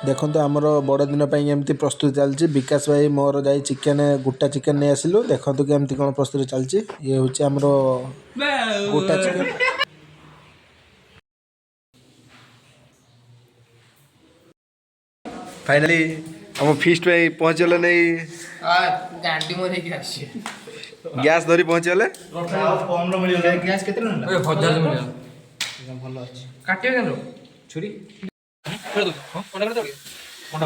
देखो आमर बड़ दिन एमती प्रस्तुति चलती विकास भाई मोर जा चिकेन गोटा चिकेन नहीं आसिलु देखो कि एमती कौन प्रस्तुति चलती ये हूँ आमर गोटा चिकेन फाइनाली हम फिस्ट पे पहुँचल नहीं गैस धरी पहुँचल गैस केते न हजार मिल भल अछि काटियो केन छुरी कर दो कोन कर दो कोन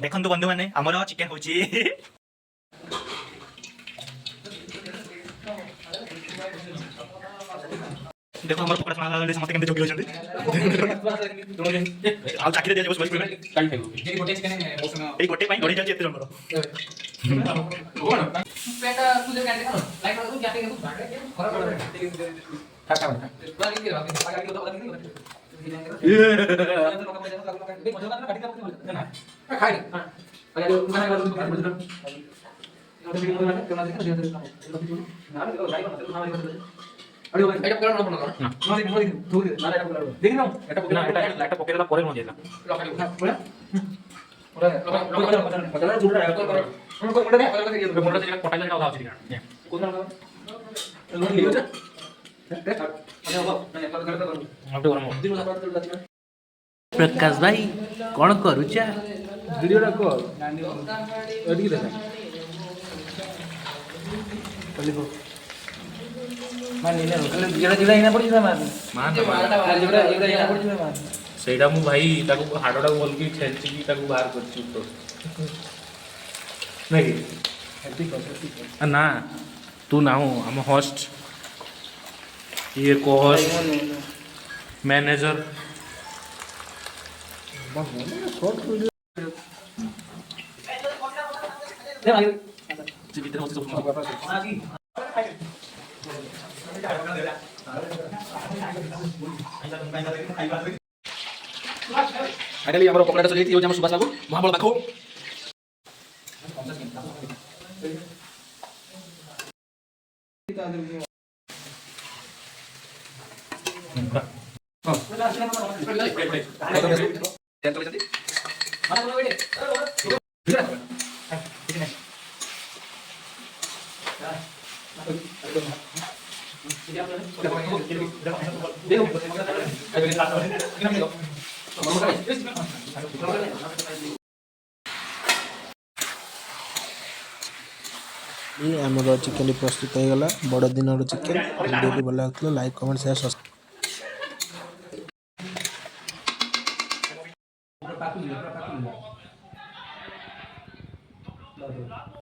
देखंतु बंधु माने हमर चिकेन होची देखो हमर पकड़ा सुना ले समस्त केमते जोगी होचंदी आ चाकरी दे बस बस काई खाइबो ए गोटे चिकेन ए गोटे पाई गड़ी जाची एते जमरो कोन पेटा तुझे काटे खा लाइट तू काटे के तू खरा खा बाकी के बाकी तो खाई अरे भाई এটা করার না না না ধুই না এটা করার দেখি না এটা পকেট না এটা পকেটটা পরে মনে যায় না ওরা ওরা জুড়ে রাখো করো কোনটা দে কোনটা দিয়ে কোনটা থেকে কোটাই লাগা দাও আছে না কোনটা লাগা লোন লিও না प्रकाश भाई कौन करुचा वीडियो रखो एडी देखा चलिबो मान लेना कल जेड़ा जेड़ा इना पड़ी मान मान जेड़ा जेड़ा इना पड़ी मान सेटा मु भाई ताको हाडोडा बोल के खेलची की ताको बाहर करची तो नहीं ना तू ना हो हम होस्ट ये को होस्ट मैनेजर फाइनली हमर पकड़ाटा चली थी हम सुभाष बाबू महाबल बाखो ये आमर चिकेन प्रस्तुत हो गला बड़ दिन चिकेन वीडियो भल लगता लाइक कमेंट शेयर सब्सक्राइब